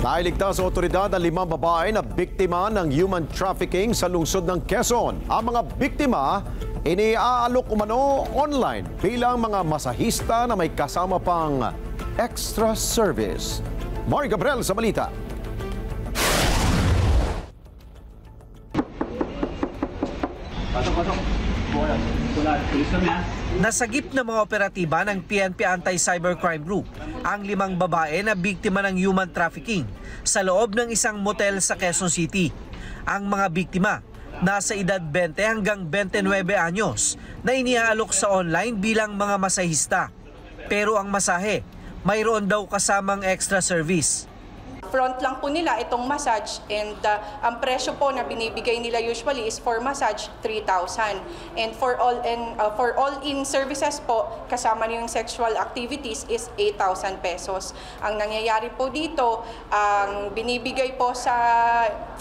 Nailigtas sa otoridad ang 5 babae na biktima ng human trafficking sa lungsod ng Quezon. Ang mga biktima, iniaalok umano online bilang mga masahista na may kasama pang extra service. Mari Gabriel sa balita. Nasagip na mga operatiba ng PNP Anti-Cybercrime Group ang 5 babae na biktima ng human trafficking sa loob ng isang motel sa Quezon City. Ang mga biktima, nasa edad 20 hanggang 29 anyos na iniaalok sa online bilang mga masahista. Pero ang masahe, mayroon daw kasamang extra service. Front lang po nila itong massage and ang presyo po na binibigay nila usually is for massage 3,000 and for all-in services po kasama yung sexual activities is 8,000 pesos. Ang nangyayari po dito, ang binibigay po sa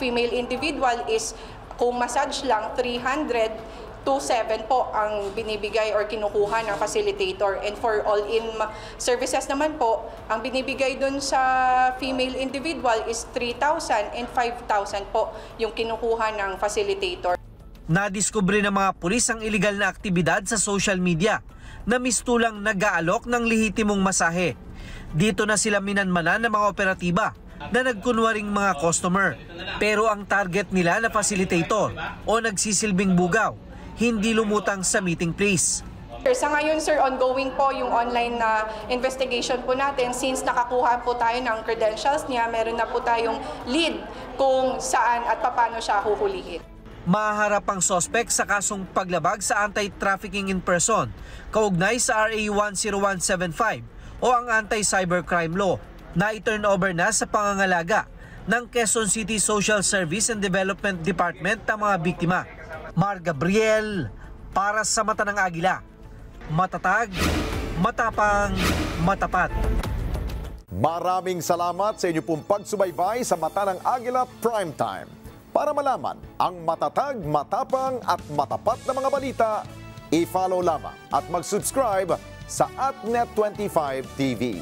female individual is kung massage lang 300 to 7 po ang binibigay or kinukuha ng facilitator. And for all-in services naman po, ang binibigay dun sa female individual is 3,000 and 5,000 po yung kinukuha ng facilitator. Nadiskubre ng mga pulis ang iligal na aktibidad sa social media na mistulang nag-aalok ng lehitimong masahe. Dito na sila minanmanan ng mga operatiba na nagkunwaring mga customer. Pero ang target nila na facilitator o nagsisilbing bugaw, hindi lumutang sa meeting place. Sa ngayon sir, ongoing po yung online na investigation po natin since nakakuha po tayo ng credentials niya, meron na po tayong lead kung saan at paano siya huhulihin. Maharap ang sospek sa kasong paglabag sa anti-trafficking in person, kaugnay sa RA 10175 o ang Anti-Cybercrime Law na i-turnover na sa pangangalaga ng Quezon City Social Service and Development Department ang mga biktima. Mar Gabriel para sa Mata ng Agila. Matatag, matapang, matapat. Maraming salamat sa inyo pong pagsubaybay sa Mata ng Agila Primetime. Para malaman ang matatag, matapang at matapat na mga balita, i-follow lamang at mag-subscribe sa @Net25 TV.